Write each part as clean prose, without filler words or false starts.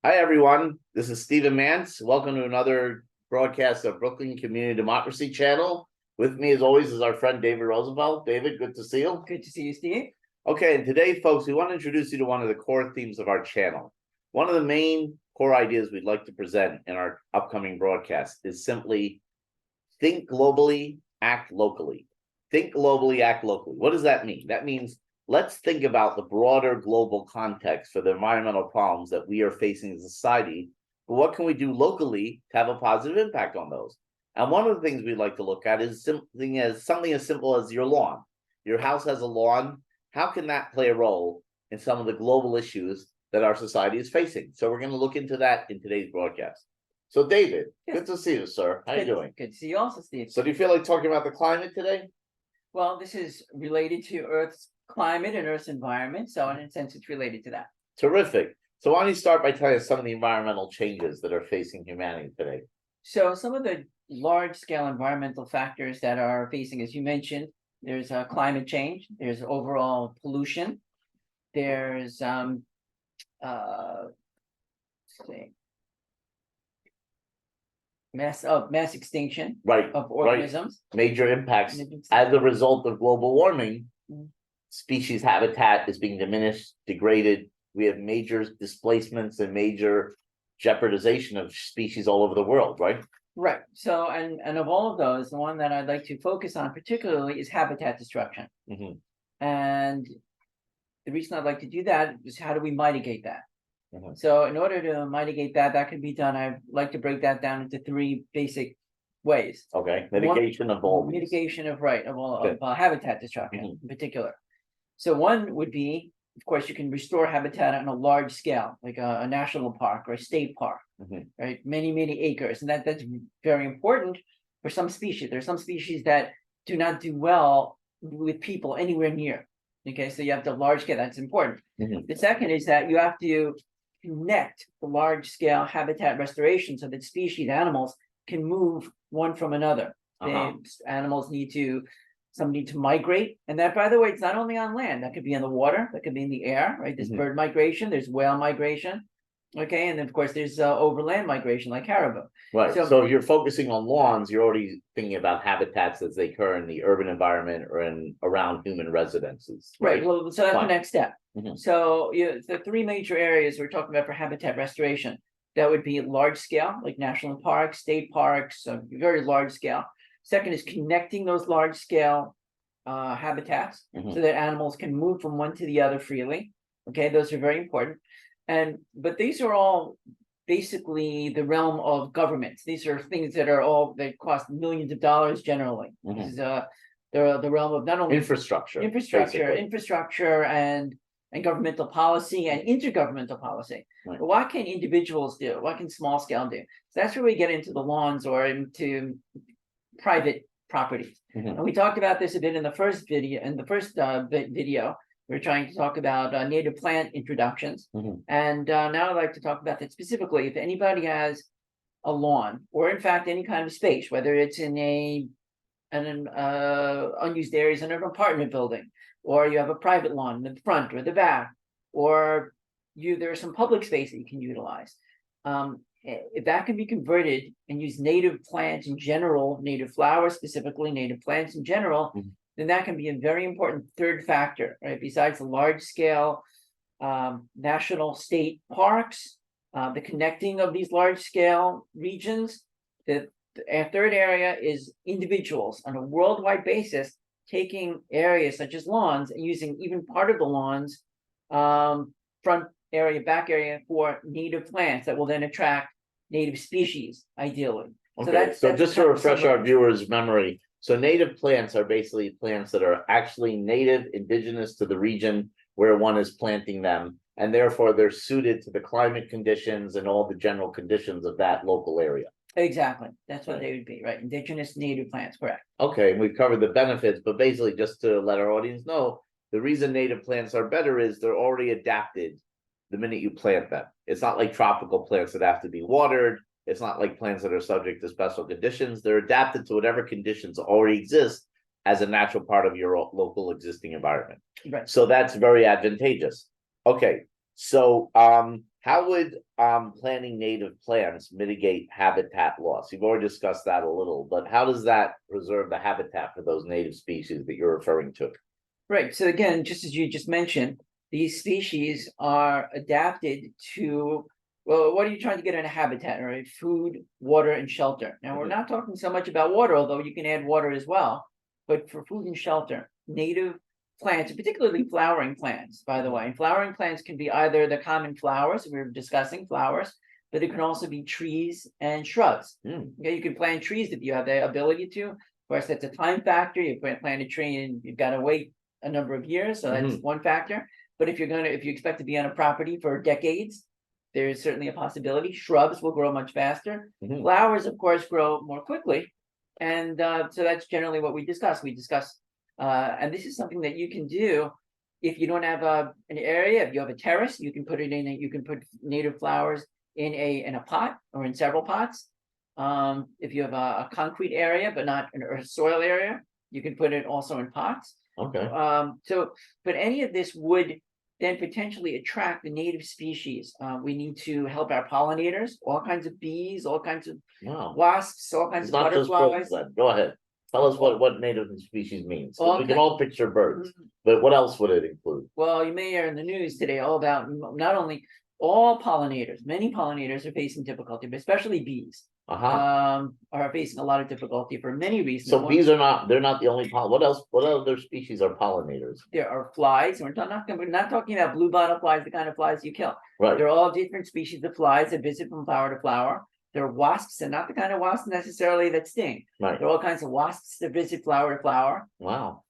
Hi, everyone. This is Stephen Mance. Welcome to another broadcast of Brooklyn Community Democracy Channel. With me, as always, is our friend David Roosevelt. David, good to see you. Good to see you, Steve. Okay, and today, folks, we want to introduce you to one of the core themes of our channel. One of the main core ideas we'd like to present in our upcoming broadcast is simply think globally, act locally. Think globally, act locally. What does that mean? That means let's think about the broader global context for the environmental problems that we are facing as a society. But what can we do locally to have a positive impact on those? And one of the things we'd like to look at is something as simple as your lawn. Your house has a lawn. How can that play a role in some of the global issues that our society is facing? So we're going to look into that in today's broadcast. So David, Good to see you, sir. How are you doing? Good to see you also, Steve. So do you feel like talking about the climate today? Well, this is related to Earth's climate and Earth's environment. So in a sense, it's related to that. Terrific. So why don't you start by telling us some of the environmental changes that are facing humanity today? So some of the large-scale environmental factors that are facing, as you mentioned, there's climate change, there's overall pollution, there's mass extinction of organisms. Major impacts as a result of global warming. Species habitat is being diminished, degraded. We have major displacements and major jeopardization of species all over the world, right? Right. So, and of all of those, the one that I'd like to focus on particularly is habitat destruction. And the reason I'd like to do that is how do we mitigate that? So in order to mitigate that, that can be done. I'd like to break that down into three basic ways. Okay. Mitigation of all. Mitigation of habitat destruction in particular. So one would be, of course, you can restore habitat on a large scale, like a national park or a state park, right? Many acres. And that's very important for some species. There are some species that do not do well with people anywhere near. Okay, so you have the large scale, that's important. The second is that you have to connect the large scale habitat restoration so that species, animals, can move one from another. Animals need to migrate, and that, by the way, it's not only on land. That could be in the water, that could be in the air, right? There's bird migration, there's whale migration, okay, and then of course there's overland migration like caribou. Right. So if you're focusing on lawns, you're already thinking about habitats as they occur in the urban environment or in around human residences. Right. Well, so that's the next step. So the three major areas we're talking about for habitat restoration, that would be large scale, like national parks, state parks, very large scale. Second is connecting those large scale habitats so that animals can move from one to the other freely. Okay, those are very important. But these are all basically the realm of governments. These are things that cost millions of dollars generally. They're the realm of not only infrastructure and governmental policy and intergovernmental policy. But what can individuals do? What can small scale do? So that's where we get into the lawns or into private properties. And we talked about this a bit in the first video. We're trying to talk about native plant introductions. And now I'd like to talk about that specifically. If anybody has a lawn or in fact any kind of space, whether it's in an unused areas in an apartment building, or you have a private lawn in the front or the back, or there's some public space that you can utilize. If that can be converted and use native plants in general, native flowers specifically, native plants in general, then that can be a very important third factor, right? Besides the large scale national state parks, the connecting of these large scale regions, the third area is individuals on a worldwide basis taking areas such as lawns and using even part of the lawns, front area, back area, for native plants that will then attract native species, ideally. Okay, so just to refresh our viewers' memory, so native plants are basically plants that are actually native, indigenous to the region where one is planting them, and therefore they're suited to the climate conditions and all the general conditions of that local area. Exactly. That's what they would be, right? Indigenous native plants, correct. Okay, we've covered the benefits, but basically just to let our audience know, the reason native plants are better is they're already adapted the minute you plant them. It's not like tropical plants that have to be watered. It's not like plants that are subject to special conditions. They're adapted to whatever conditions already exist as a natural part of your local existing environment. Right. So that's very advantageous. Okay, so How would planting native plants mitigate habitat loss? You've already discussed that a little, but how does that preserve the habitat for those native species that you're referring to? Right. So again, just as you just mentioned, these species are adapted to, well, what are you trying to get in a habitat, right? Food, water, and shelter. Now, we're Mhm. not talking so much about water, although you can add water as well. But for food and shelter, native plants, particularly flowering plants, by the way, and flowering plants can be either the common flowers, we were discussing flowers, but it can also be trees and shrubs. Mm. Okay, you can plant trees if you have the ability to. Of course, that's a time factor. You plant a tree and you've got to wait a number of years, so that's one factor. But if you expect to be on a property for decades, there is certainly a possibility. Shrubs will grow much faster. Mhm. Flowers, of course, grow more quickly, and so that's generally what we discuss. We discuss, and this is something that you can do if you don't have an area. If you have a terrace, you can put it in. You can put native flowers in a pot or in several pots. If you have a concrete area but not an earth soil area, you can put it also in pots. Okay. But any of this would then potentially attract the native species. We need to help our pollinators, all kinds of bees, all kinds of Wow. wasps, all kinds It's of not just butterflies. birds then. Go ahead. Tell us what native species means. 'Cause All we can ki- all picture birds, but what else would it include? Well, you may hear in the news today all about not only all pollinators, many pollinators are facing difficulty, but especially bees are facing a lot of difficulty for many reasons. So bees are not, they're not the only what else, what other species are pollinators? There are flies, and we're not talking about blue bottle flies, the kind of flies you kill. Right. They're all different species of flies that visit from flower to flower. There are wasps, and not the kind of wasps necessarily that sting. Right. There are all kinds of wasps that visit flower to flower. Wow.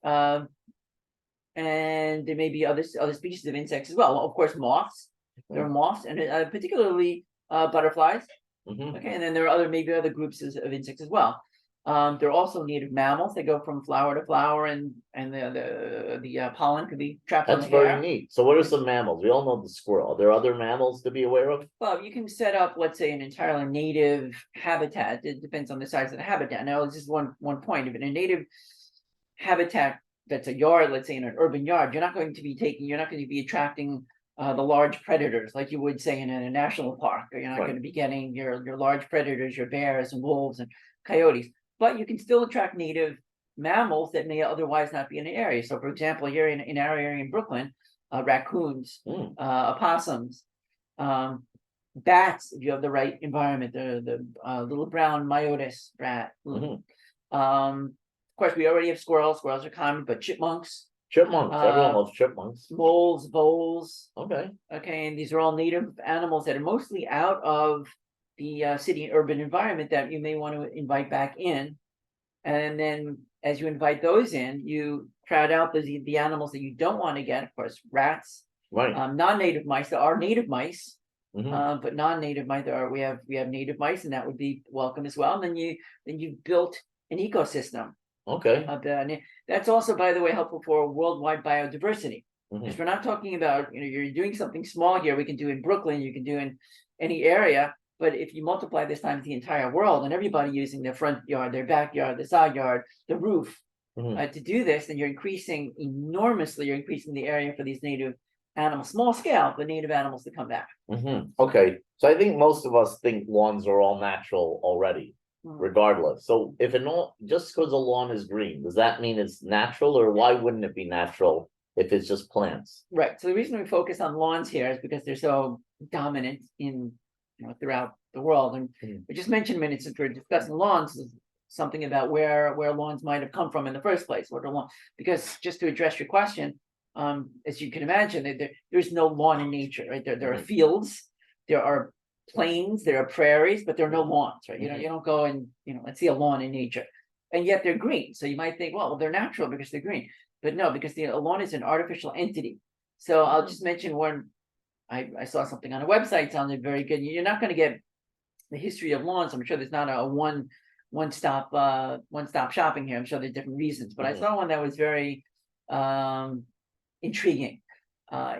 And there may be other species of insects as well. Well, of course, moths. There are moths, and particularly butterflies. Okay, and then there are maybe other groups of insects as well. There are also native mammals that go from flower to flower, and the pollen could be trapped on That's the very hair. neat. So what are some mammals? We all know the squirrel. Are there other mammals to be aware of? Well, you can set up, let's say, an entirely native habitat. It depends on the size of the habitat. Now, this is one point of it. A native habitat that's a yard, let's say in an urban yard, you're not going to be attracting the large predators like you would say in a national park. Or you're not going to be getting your large predators, your bears and wolves and coyotes. But you can still attract native mammals that may otherwise not be in the area. So, for example, here in our area in Brooklyn, raccoons, opossums, bats, if you have the right environment, the little brown myotis rat. Of course, we already have squirrels. Squirrels are common, but chipmunks. Chipmunks. Everyone loves chipmunks. Moles, voles. Okay. Okay, and these are all native animals that are mostly out of the city and urban environment that you may want to invite back in. And then as you invite those in, you crowd out the animals that you don't want to get. Of course, rats, non-native mice. There are native mice, but non-native mice. We have native mice, and that would be welcome as well. And then you've built an ecosystem. Okay. That's also, by the way, helpful for worldwide biodiversity. Because we're not talking about, you're doing something small here. We can do in Brooklyn, you can do in any area. But if you multiply this times the entire world and everybody using their front yard, their backyard, the side yard, the roof to do this, then you're increasing enormously. You're increasing the area for these native animals, small scale, but native animals to come back. Okay. So I think most of us think lawns are all natural already. Regardless. So if just because a lawn is green, does that mean it's natural, or why wouldn't it be natural if it's just plants? Right. So the reason we focus on lawns here is because they're so dominant in throughout the world. And we just mentioned minutes since we're discussing lawns, something about where lawns might have come from in the first place. Because just to address your question, as you can imagine, there's no lawn in nature, right? There are fields, there are plains, there are prairies, but there are no lawns, right? You don't go and let's see a lawn in nature, and yet they're green. So you might think, well, they're natural because they're green, but no, because a lawn is an artificial entity. So I'll just mention one. I saw something on a website sounded very good. You're not going to get the history of lawns. I'm sure there's not a one stop shopping here. I'm sure there's different reasons, but I saw one that was very intriguing.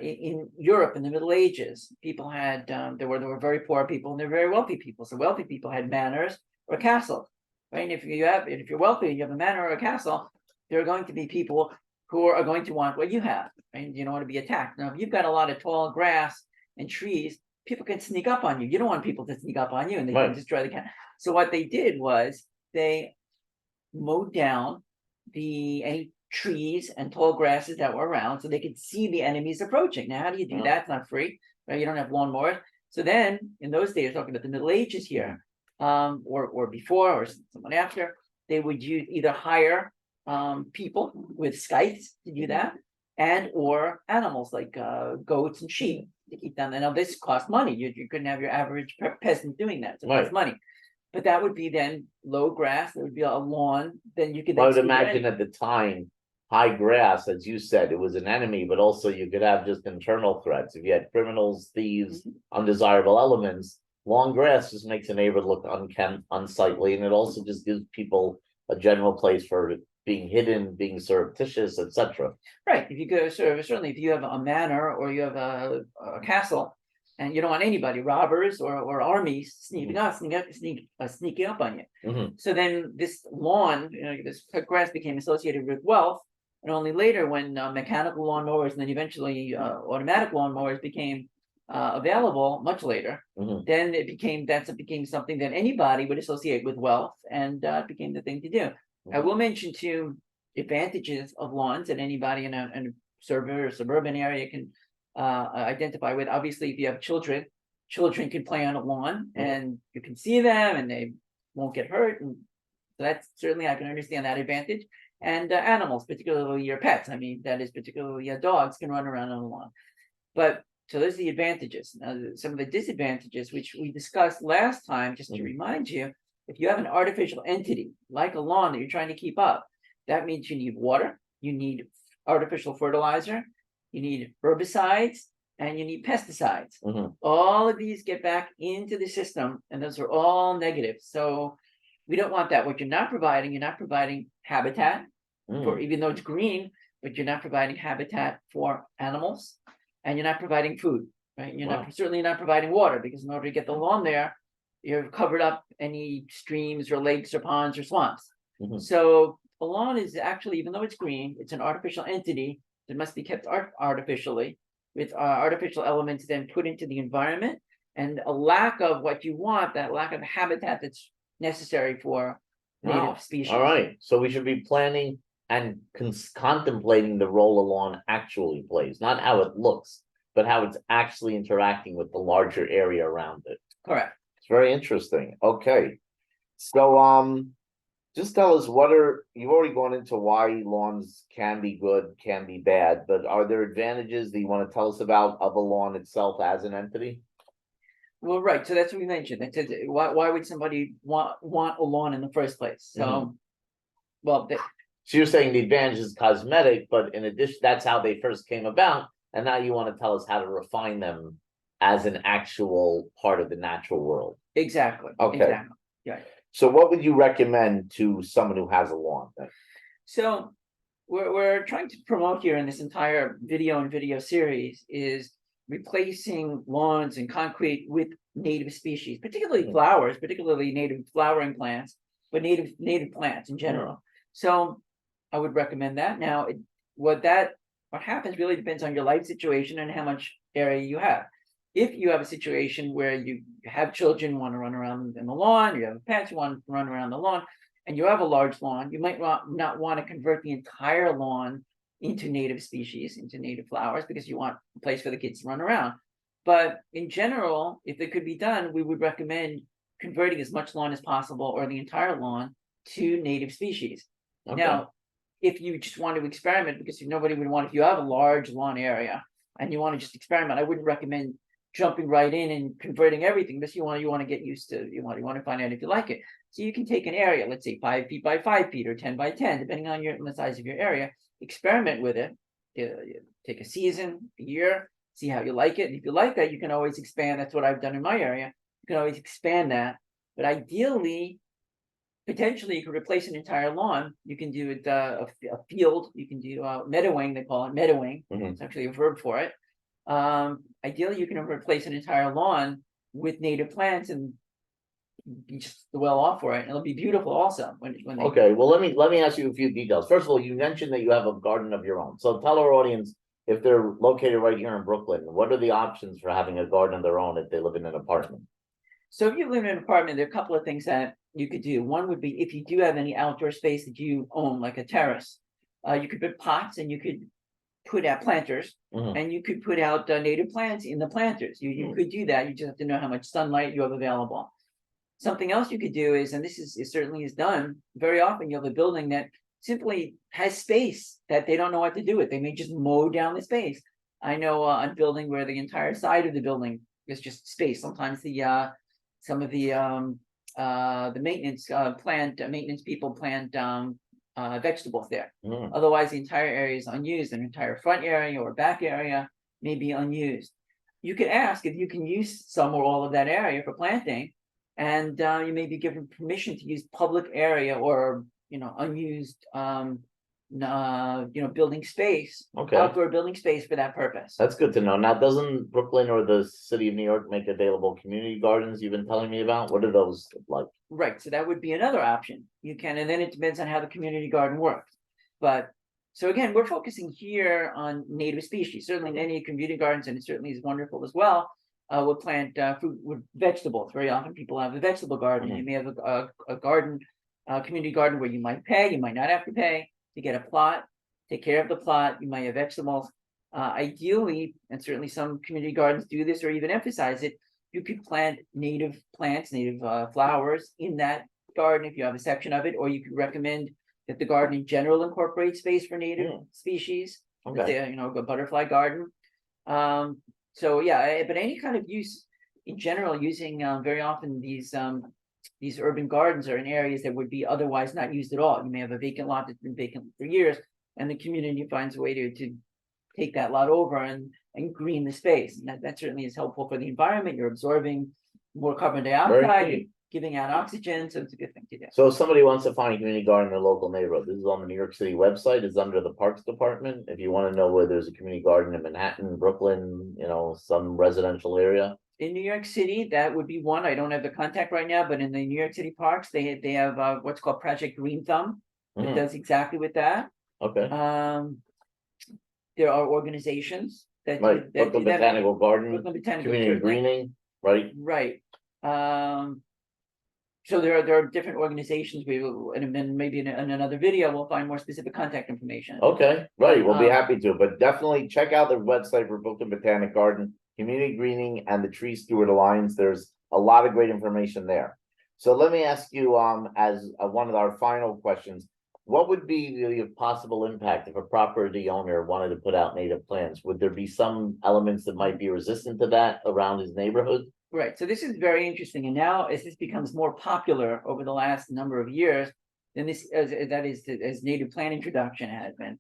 In Europe in the Middle Ages, people had there were very poor people and there were very wealthy people. So wealthy people had manors or castles, right? And if you're wealthy and you have a manor or a castle, there are going to be people who are going to want what you have, and you don't want to be attacked. Now, if you've got a lot of tall grass and trees, people can sneak up on you. You don't want people to sneak up on you and they Right. can destroy the cat. So what they did was they mowed down any trees and tall grasses that were around so they could see the enemies approaching. Now, how do you do that? It's not free, right? You don't have lawnmowers. So then in those days, talking about the Middle Ages here, or before or someone after, they would either hire people with scythes to do that, and or animals like goats and sheep to keep them. And now this costs money. You couldn't have your average peasant doing that. So it costs money. But that would be then low grass. There would be a lawn. Then you could. I would imagine at the time, high grass, as you said, it was an enemy, but also you could have just internal threats. If you had criminals, thieves, undesirable elements, long grass just makes a neighborhood look unkempt, unsightly, and it also just gives people a general place for being hidden, being surreptitious, etc. Right. If you go, certainly, if you have a manor or you have a castle, and you don't want anybody, robbers or armies, sneaking up on you. So then this lawn, this grass became associated with wealth, and only later, when mechanical lawnmowers and then eventually automatic lawnmowers became available, much later, then it became something that anybody would associate with wealth, and it became the thing to do. I will mention two advantages of lawns that anybody in a suburban area can identify with. Obviously, if you have children can play on a lawn and you can see them and they won't get hurt, and that's certainly, I can understand that advantage. And animals, particularly your pets, I mean, that is particularly dogs, can run around on the lawn. But so those are the advantages. Now, some of the disadvantages, which we discussed last time, just to remind you, if you have an artificial entity like a lawn that you're trying to keep up, that means you need water, you need artificial fertilizer, you need herbicides, and you need pesticides. All of these get back into the system, and those are all negative. So we don't want that. What you're not providing habitat for, even though it's green, but you're not providing habitat for animals, and you're not providing food, right? You're certainly not providing water, because in order to get the lawn there, you've covered up any streams or lakes or ponds or swamps. So the lawn is actually, even though it's green, it's an artificial entity that must be kept artificially, with artificial elements then put into the environment, and a lack of what you want, that lack of habitat that's necessary for native species. All right, so we should be planning and contemplating the role a lawn actually plays, not how it looks, but how it's actually interacting with the larger area around it. Correct. It's very interesting. Okay, so just tell us, you've already gone into why lawns can be good, can be bad, but are there advantages that you want to tell us about of a lawn itself as an entity? Well, right. So that's what we mentioned. Why would somebody want a lawn in the first place? So, so you're saying the advantage is cosmetic, but in addition, that's how they first came about, and now you want to tell us how to refine them as an actual part of the natural world. Exactly. Okay. Exactly. Yeah. So what would you recommend to someone who has a lawn then? So we're trying to promote here in this entire video series is replacing lawns and concrete with native species, particularly flowers, particularly native flowering plants, but native plants in general. So I would recommend that. Now, what happens really depends on your life situation and how much area you have. If you have a situation where you have children want to run around in the lawn, you have pets who want to run around the lawn, and you have a large lawn, you might not want to convert the entire lawn into native species, into native flowers, because you want a place for the kids to run around. But in general, if it could be done, we would recommend converting as much lawn as possible, or the entire lawn, to native species. Okay. Now, if you just want to experiment, because nobody would want, if you have a large lawn area and you want to just experiment, I wouldn't recommend jumping right in and converting everything, because you want to get used to, you want to find out if you like it. So you can take an area, let's say 5 feet by 5 feet or 10 by 10, depending on the size of your area, experiment with it, you take a season, a year, see how you like it. And if you like that, you can always expand. That's what I've done in my area. You can always expand that. But ideally, potentially, you could replace an entire lawn. You can do it a field. You can do meadowing. They call it meadowing. It's actually a verb for it. Ideally, you can replace an entire lawn with native plants and be just well off for it, and it'll be beautiful also when they... Okay, well, let me ask you a few details. First of all, you mentioned that you have a garden of your own, so tell our audience if they're located right here in Brooklyn, what are the options for having a garden of their own if they live in an apartment? So if you live in an apartment, there are a couple of things that you could do. One would be if you do have any outdoor space that you own, like a terrace, you could put pots and you could put out planters, and you could put out native plants in the planters. You could do that. You just have to know how much sunlight you have available. Something else you could do is, and this is certainly is done very often, you have a building that simply has space that they don't know what to do with. They may just mow down the space. I know a building where the entire side of the building is just space. Sometimes the some of the maintenance maintenance people plant vegetables there. Otherwise, the entire area is unused. An entire front area or back area may be unused. You could ask if you can use some or all of that area for planting, and you may be given permission to use public area or unused building space, outdoor building space for that purpose. That's good to know. Now, doesn't Brooklyn or the city of New York make available community gardens you've been telling me about? What are those like? Right, so that would be another option. You can, and then it depends on how the community garden works. But so again, we're focusing here on native species. Certainly in any community gardens, and it certainly is wonderful as well. We'll plant fruit with vegetables. Very often people have a vegetable garden. You may have a garden, community garden where you might pay, you might not have to pay to get a plot, take care of the plot. You might have vegetables. Ideally, and certainly some community gardens do this or even emphasize it, you could plant native plants, native flowers in that garden if you have a section of it, or you could recommend that the garden in general incorporate space for native species. Say, a butterfly garden. So yeah, but any kind of use in general, using very often these urban gardens are in areas that would be otherwise not used at all. You may have a vacant lot that's been vacant for years, and the community finds a way to take that lot over and green the space. And that certainly is helpful for the environment. You're absorbing more carbon dioxide, giving out oxygen, so it's a good thing to do. So if somebody wants to find a community garden in their local neighborhood, this is on the New York City website. It's under the Parks Department. If you want to know where there's a community garden in Manhattan, Brooklyn, some residential area. In New York City, that would be one. I don't have the contact right now, but in the New York City parks, they have what's called Project Green Thumb. It does exactly with that. Okay. There are organizations that Brooklyn Botanical Garden, community greening, right? Right. So there are different organizations. We will, and then maybe in another video, we'll find more specific contact information. Okay, right. We'll be happy to, but definitely check out the website for Brooklyn Botanic Garden, Community Greening, and the Tree Steward Alliance. There's a lot of great information there. So let me ask you, as one of our final questions, what would be the possible impact if a property owner wanted to put out native plants? Would there be some elements that might be resistant to that around his neighborhood? Right. So this is very interesting. And now as this becomes more popular over the last number of years, then this, as native plant introduction has been,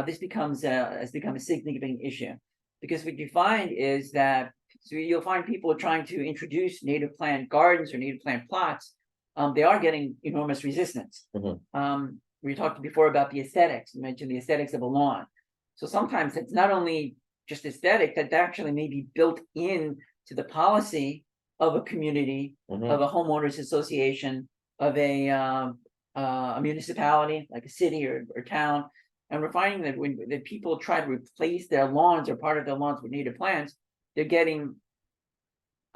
this has become a significant issue. Because what you find is that, so you'll find people trying to introduce native plant gardens or native plant plots. They are getting enormous resistance. We talked before about the aesthetics. You mentioned the aesthetics of a lawn. So sometimes it's not only just aesthetic, that actually may be built in to the policy of a community, of a homeowners association, of a municipality, like a city or town. And we're finding that when people try to replace their lawns or part of their lawns with native plants, they're getting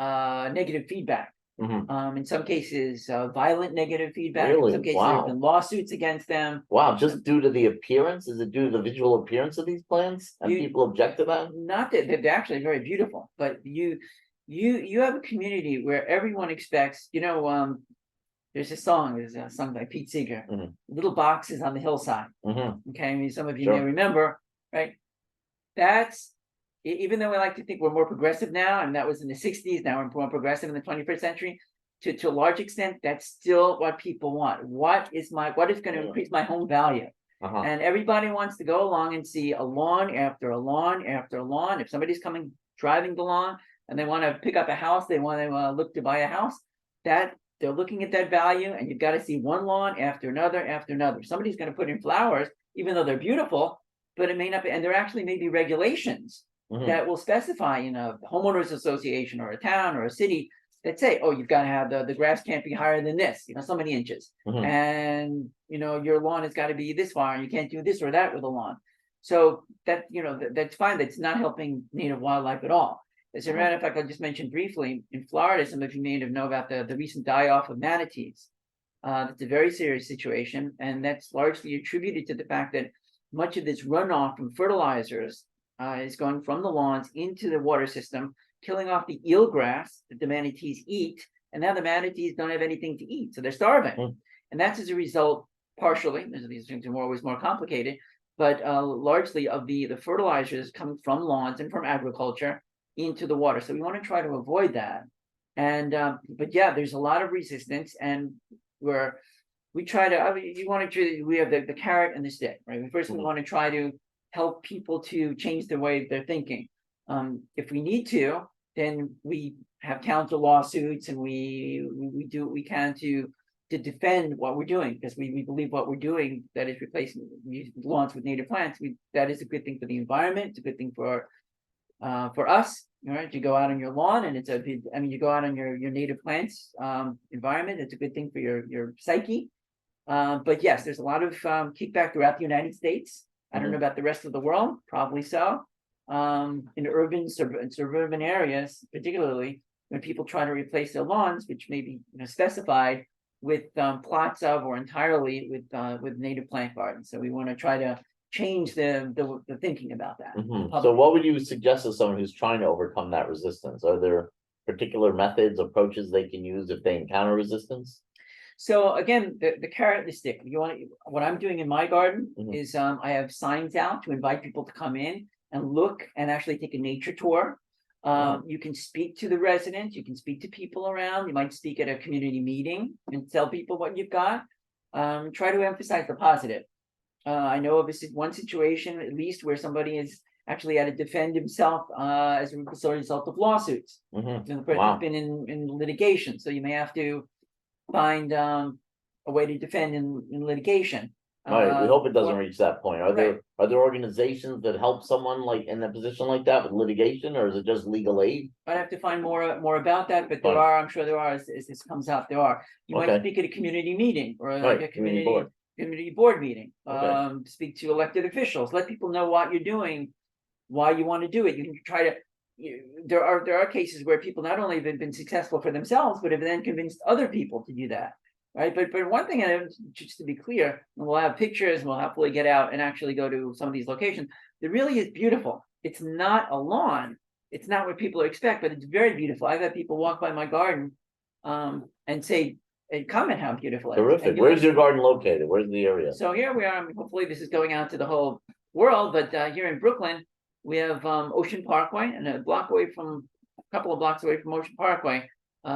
negative feedback. In some cases, violent negative feedback. Really? In some cases, there have been lawsuits against them. Wow, just due to the appearance? Is it due to the visual appearance of these plants? And people object to that? Not that they're actually very beautiful, but you have a community where everyone expects, there's a song sung by Pete Seeger, Little Boxes on the Hillside. Okay, I mean, some of you may remember, right? That's, even though we like to think we're more progressive now, and that was in the 60s, now we're more progressive in the 21st century, to a large extent, that's still what people want. What is going to increase my home value? And everybody wants to go along and see a lawn after a lawn after a lawn. If somebody's driving the lawn and they want to pick up a house, they want to look to buy a house, that they're looking at that value, and you've got to see one lawn after another after another. Somebody's going to put in flowers, even though they're beautiful, but it may not be, and there actually may be regulations that will specify in a homeowners association or a town or a city that say, oh, you've got to have the grass can't be higher than this, so many inches. And, your lawn has got to be this far, and you can't do this or that with a lawn. So that, that's fine. That's not helping native wildlife at all. As a matter of fact, I'll just mention briefly, in Florida, some of you may know about the recent die-off of manatees. It's a very serious situation, and that's largely attributed to the fact that much of this runoff from fertilizers is going from the lawns into the water system, killing off the eelgrass that the manatees eat, and now the manatees don't have anything to eat, so they're starving. And that's as a result, partially, these things are always more complicated, but largely of the fertilizers coming from lawns and from agriculture into the water. So we want to try to avoid that. And but yeah, there's a lot of resistance, and we try to, we have the carrot and the stick, right? We want to try to help people to change the way they're thinking. If we need to, then we have counter lawsuits, and we do what we can to defend what we're doing, because we believe what we're doing, that is replacing lawns with native plants, that is a good thing for the environment. It's a good thing for us. Right, you go out on your lawn, and you go out on your native plants environment. It's a good thing for your psyche. But yes, there's a lot of kickback throughout the United States. I don't know about the rest of the world, probably so. In urban, suburban areas, particularly when people try to replace their lawns, which may be specified with plots of, or entirely with native plant gardens. So we want to try to change the thinking about that. So what would you suggest to someone who's trying to overcome that resistance? Are there particular methods, approaches they can use if they encounter resistance? So again, the carrot and the stick. What I'm doing in my garden is I have signs out to invite people to come in and look and actually take a nature tour. You can speak to the residents, you can speak to people around, you might speak at a community meeting and tell people what you've got. Try to emphasize the positive. I know of one situation, at least, where somebody has actually had to defend himself as a result of lawsuits. And the person's been in litigation, so you may have to find a way to defend in litigation. Right. We hope it doesn't reach that point. Are there organizations that help someone like in a position like that with litigation, or is it just legal aid? I'd have to find more about that, but there are, I'm sure there are, as this comes out, there are. You might speak at a community meeting, or like a community board meeting. Speak to elected officials, let people know what you're doing, why you want to do it. You can try to, there are cases where people not only have been successful for themselves, but have then convinced other people to do that. Right. But one thing, just to be clear, and we'll have pictures, and we'll happily get out and actually go to some of these locations. It really is beautiful. It's not a lawn. It's not what people expect, but it's very beautiful. I've had people walk by my garden and say, and comment how beautiful it is. Terrific. Where's your garden located? Where's the area? So here we are. Hopefully this is going out to the whole world, but here in Brooklyn, we have Ocean Parkway, and a couple of blocks away from Ocean Parkway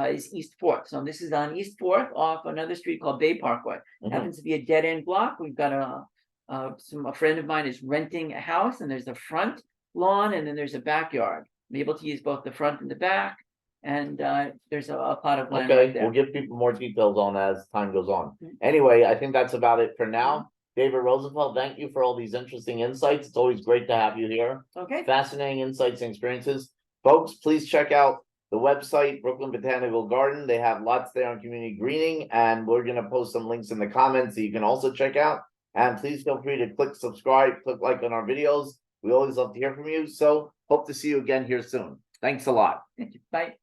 is East 4th. So this is on East 4th off another street called Bay Parkway. Happens to be a dead-end block. We've got a friend of mine is renting a house, and there's a front lawn, and then there's a backyard. I'm able to use both the front and the back, and there's a plot of land right there. We'll give people more details on as time goes on. Anyway, I think that's about it for now. David Roosevelt, thank you for all these interesting insights. It's always great to have you here. Fascinating insights and experiences. Folks, please check out the website, Brooklyn Botanical Garden. They have lots there on community greening, and we're going to post some links in the comments that you can also check out. And please feel free to click subscribe, click like on our videos. We always love to hear from you. So hope to see you again here soon. Thanks a lot. Thank you. Bye.